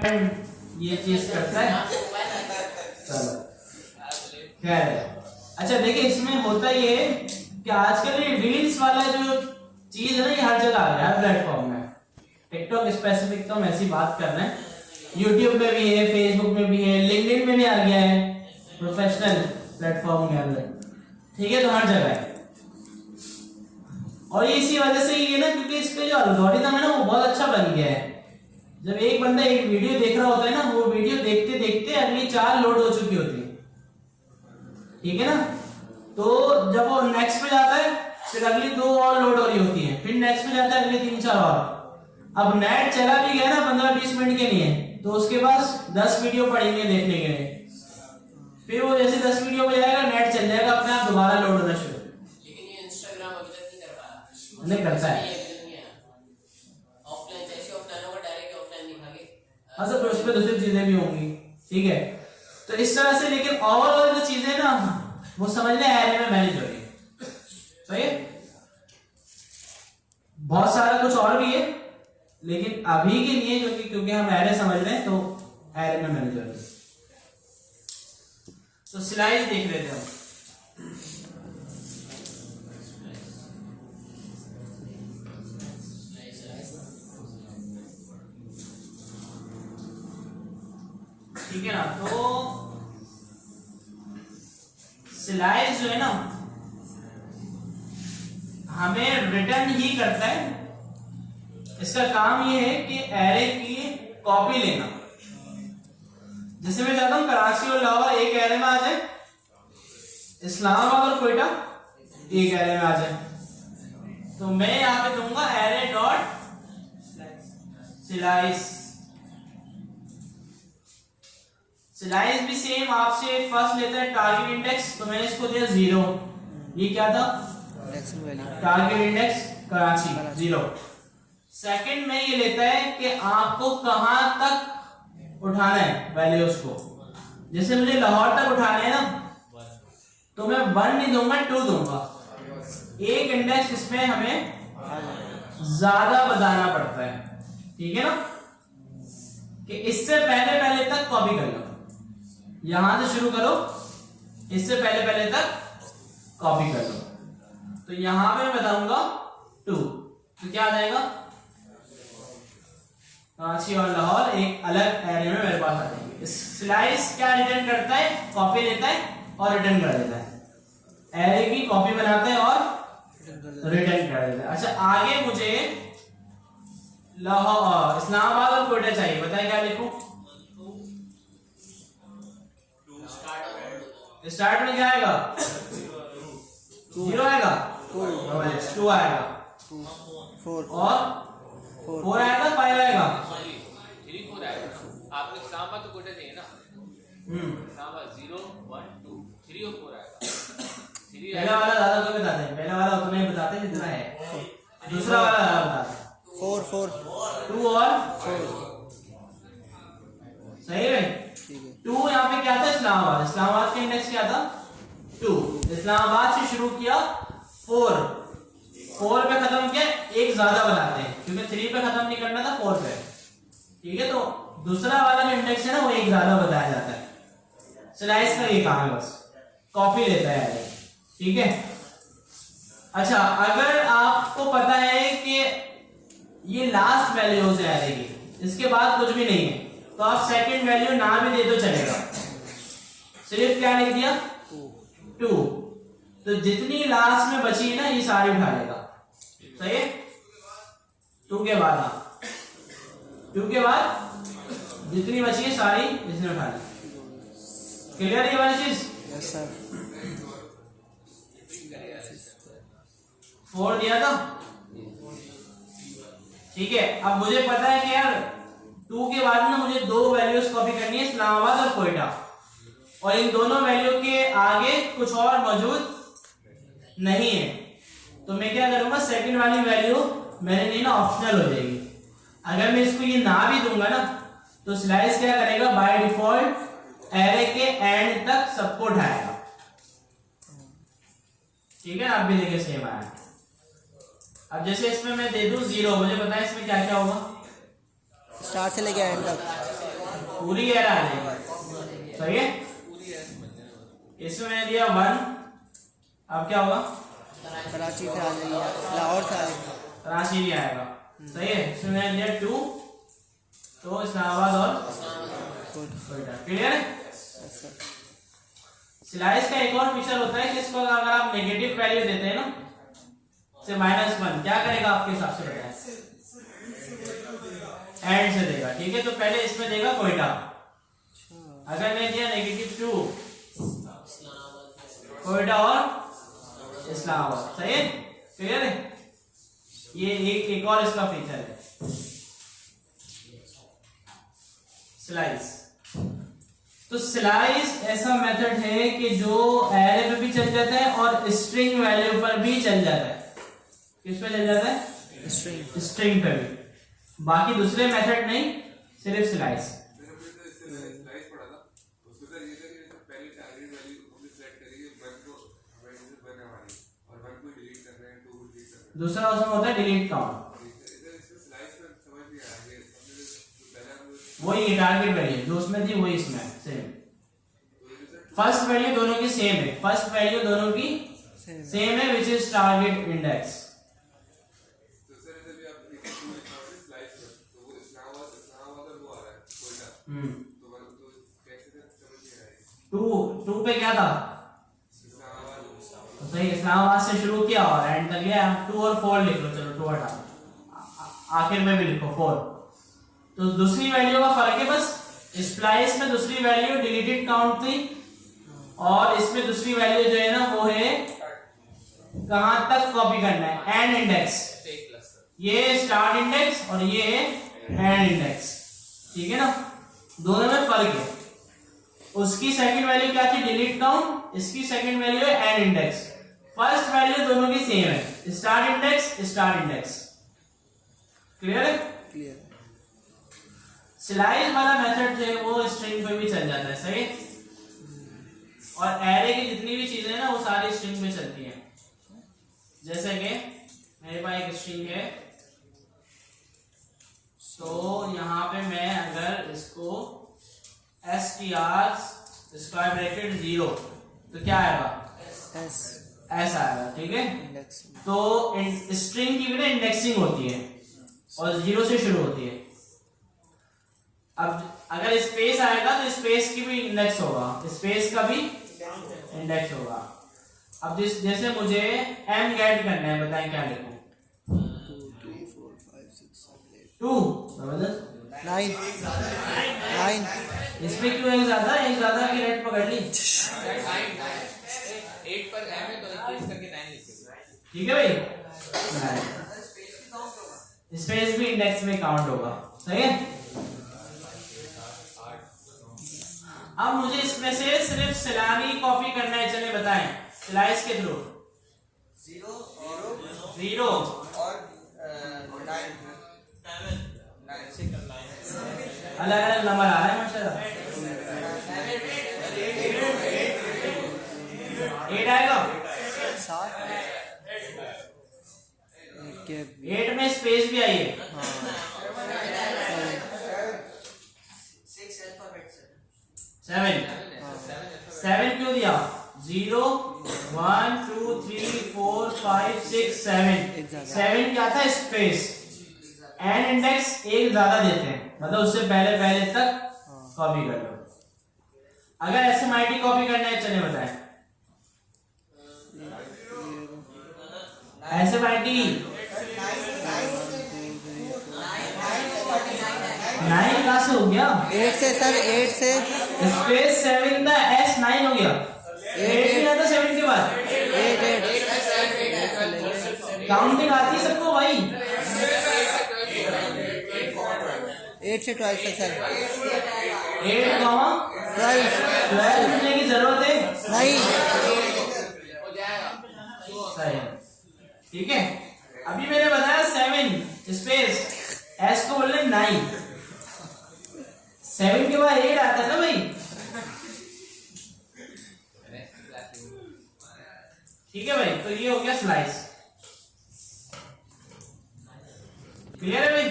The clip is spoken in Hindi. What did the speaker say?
ये चीज करता है। चलो खैर, अच्छा देखिए इसमें होता ये है कि आजकल ये रील्स वाला जो चीज है ना, ये हर जगह आ गया है प्लेटफॉर्म में। टिकटॉक स्पेसिफिक तो हम ऐसी बात कर रहे हैं, यूट्यूब में भी है, फेसबुक में भी है, लिंक्डइन में भी आ गया है, प्रोफेशनल प्लेटफॉर्म के अंदर, ठीक है, तो हर जगह है। और ये इसी वजह से ये ना, क्योंकि इसका जो एल्गोरिथम है ना वो बहुत अच्छा बन गया है। जब एक बंदा एक वीडियो देख रहा होता है ना, वो वीडियो देखते देखते अगली 4 लोड हो चुकी होती है, ठीक है ना। तो जब वो नेक्स्ट पे जाता है फिर अगली 2 और लोड हो रही होती है, फिर नेक्स्ट पे जाता है अगली 3-4 और। अब नेट चला भी गया ना 15-20 मिनट के लिए, तो उसके पास 10 वीडियो पड़ेंगे देखने के लिए। फिर वो जैसे 10 वीडियो पे जाएगा, नेट चल जाएगा, अपने आप दोबारा लोड होना शुरू। लेकिन ये इंस्टाग्राम अभी तक नहीं कर पाया। नहीं करता है, ऑफलाइन जैसे ऑफलाइन होगा डायरेक्ट ऑफलाइन दिखागे। हाँ सर, उस पे दूसरी चीजें भी होंगी, ठीक है। तो इस तरह से, लेकिन ओवरऑल जो चीजें ना वो समझ लें एरे में मैनेज हो रही है, सही है। बहुत सारा कुछ और भी है, लेकिन अभी के लिए जो कि क्योंकि हम एरे समझ रहे हैं तो एरे में मैनेज हो रही है। तो स्लाइड देख लेते हैं हम। ठीक है ना, तो स्लाइस जो है ना हमें रिटर्न ही करता है। इसका काम ये है कि एरे की कॉपी लेना। जैसे मैं चाहता हूं कराची और लाहौर एक एरे में आ जाए, इस्लामाबाद और कोयटा एक एरे में आ जाए, तो मैं यहां पे दूंगा एरे डॉट स्लाइस। स्लाइस भी सेम आपसे फर्स्ट लेता है टारगेट इंडेक्स, तो मैंने इसको दिया 0। ये क्या था? Target index Karachi 0। सेकंड में ये लेता है कि आपको कहां तक उठाना है वैल्यूज को। जैसे मुझे लाहौर तक उठाने हैं ना, तो मैं 1 नहीं दूंगा, 2 दूंगा। एक इंडेक्स इसमें हमें ज्यादा बताना पड़ता है, ठीक है ना, कि इससे पहले पहले तक कॉपी कर लो। यहां से शुरू करो, इससे पहले पहले तक कॉपी कर लो। तो यहां पे मैं बताऊंगा 2, तो क्या आ जाएगा? कराची और लाहौर एक अलग एरिया में मेरे पास आ जाएंगे। स्लाइस क्या रिटर्न करता है? कॉपी लेता है और रिटर्न कर देता है। एरे की कॉपी बनाता है और रिटर्न कर देता है। अच्छा, आगे मुझे लाहौर, इस्लामाबाद और कोयटा चाहिए। बताएं क्या लिखूं? स्टार्ट में क्या आएगा? 0 आएगा, 2 आएगा, 4 4 आएगा, 5 आएगा, 3 4 आएगा। आपने इस्लामाबाद तो कोटा चाहिए ना। इस्लामाबाद 0 1 2 3 और 4 आएगा। पहला वाला ज्यादा तो बताते हैं, पहला वाला उतना ही बताते हैं जितना है, दूसरा वाला ज्यादा बताते हैं। 4 2 और 4 सही है। 2 यहाँ पे क्या था? इस्लामाबाद। इस्लामाबाद का इंडेक्स क्या था? 2। इस्लामाबाद से शुरू किया, 4 पे खत्म किया, एक ज्यादा बनाते हैं क्योंकि 3 पे खत्म नहीं करना था, 4 पे, ठीक है। तो दूसरा वाला जो इंडेक्स है ना वो एक ज्यादा बताया जाता है। स्लाइस का ये काम है, बस कॉपी लेता है, ठीक है। अच्छा, अगर आपको पता है कि ये लास्ट वैल्यूज है एरे की, इसके बाद कुछ भी नहीं है, तो आप सेकंड वैल्यू ना भी दे तो चलेगा। सिर्फ क्या लिख दिया? 2। तो जितनी लास्ट में बची है ना ये सारी उठा लेगा, सही है। 2 के बाद, 2 के बाद जितनी बची है सारी इसने उठा ली। क्लियर ये वाली चीज? Yes sir. 4 दिया था, ठीक है। अब मुझे पता है कि यार 2 के बाद में मुझे 2 वैल्यूज कॉपी करनी है, इस्लामाबाद और कोयटा, और इन दोनों वैल्यू के आगे कुछ और मौजूद नहीं है। तो मैं क्या करूंगा? सेकंड वाली वैल्यू मेरे लिए ना ऑप्शनल हो जाएगी। अगर मैं इसको ये ना भी दूंगा ना, तो स्लाइस क्या करेगा? बाय डिफॉल्ट एरे के एंड तक सबको उठाएगा, ठीक है। आप भी देखिए सेम आया। अब जैसे इसमें मैं दे दूं 0, मुझे पता है इसमें क्या क्या होगा। स्टार्ट से लेके एंड तक पूरी एरर आ जाएगी, सही है। पूरी है समझ में। इसमें मैंने दिया 1, अब क्या होगा, कराची से आ जाइए, लाहौर से आ जाइए, कराची नहीं आएगा, सही है। इसमें मैंने दिया 2, तो इस्लामाबाद और कोयटा, क्लियर है। स्लाइस का एक और फीचर होता है कि इसको अगर आप नेगेटिव वैल्यू देते हैं ना, से -1, क्या करेगा आपके हिसाब से बताएं, एंड से देगा, ठीक है। तो पहले इसमें देगा कोयटा, अगर मैं दिया -2, कोयटा और इस्लामाबाद, सही है, क्लियर है। ये एक और इसका फीचर है स्लाइस। तो स्लाइस ऐसा मेथड है कि जो एरे पे भी चल जाता है और स्ट्रिंग वैल्यू पर भी चल जाता है। किस पे चल जाता है, स्ट्रिंग पे भी, बाकी दूसरे मेथड नहीं, सिर्फ स्लाइस। दूसरा उसमें होता है डिलीट काउंट, वही टारगेट वैल्यू जो उसमें थी वही इसमें सेम। फर्स्ट वैल्यू दोनों की सेम है, फर्स्ट वैल्यू दोनों की सेम है, which is target index. Two पे क्या था, तो सही, इस्लामाबाद से शुरू किया और एंड तक गया। 2 और 4 लिख लो, चलो 2 हटा, आखिर में भी लिखो 4। तो दूसरी वैल्यू का फर्क है बस, स्प्लाइस में दूसरी वैल्यू डिलीटेड काउंट थी और इसमें दूसरी वैल्यू जो है ना वो है कहां तक कॉपी करना है, एंड इंडेक्स। ये स्टार्ट इंडेक्स और ये एंड इंडेक्स, ठीक है ना, दोनों में फर्क है। उसकी सेकंड वैल्यू क्या थी, डिलीट काउंट, इसकी सेकंड वैल्यू है एंड इंडेक्स। फर्स्ट वैल्यू दोनों की सेम है, स्टार्ट इंडेक्स, क्लियर है। क्लियर। स्लाइस वाला मेथड जो है वो स्ट्रिंग पे भी चल जाता है, सही। और एरे की जितनी भी चीजें हैं ना वो सारी स्ट्रिंग पे चलती हैं। जैसे कि मेरे पास एक स्ट्रिंग है, तो यहाँ पे मैं अगर इसको str स्क्वायर ब्रैकेट 0, तो क्या आएगा, एस आएगा, ठीक है। तो स्ट्रिंग की भी ना इंडेक्सिंग होती है और 0 से शुरू होती है। अब अगर स्पेस आएगा तो स्पेस की भी इंडेक्स होगा, स्पेस का भी इंडेक्स होगा। अब जैसे मुझे m गेट करना है, बताएं क्या लिखूं, 2 जबरदस्त, 9 इसमें क्यों एक ज्यादा की रेट पकड़ ली, 8 पर m है तो इंक्रीज करके 9 लिख दो, ठीक है भाई। स्पेस भी इंडेक्स में काउंट होगा, सही है। अब मुझे इसमें से सिर्फ सलामी कॉपी करना है, चले बताएं, स्लाइस के थ्रू 0 और 9 अलग अलग नंबर आ रहे हैं माशाल्लाह। 8 आएगा, 8 में स्पेस भी आई है, 7 क्यों दिया, 0 1 2 3 4 5 6 7 क्या था, स्पेस। एंड इंडेक्स एक ज्यादा देते हैं, मतलब उससे पहले तक कॉपी कर लो। अगर SMIT कॉपी करना है, चले बताएं, SMIT 9 कहां से हो गया, 8 से सर, 8 से स्पेस 7 था, S 9 हो गया, 8 नहीं आता 7 के बाद, 8 काउंटिंग आती है सबको भाई, 8 से 12 तक सर, 8 कॉमा 12 लिखने की जरूरत है नहीं, सही, ठीक है। अभी मैंने बताया 7 स्पेस S को बोलने 9, 7 के बाद 8 आता है ना भाई, ठीक है भाई। तो ये हो गया स्लाइस, क्लियर है भाई।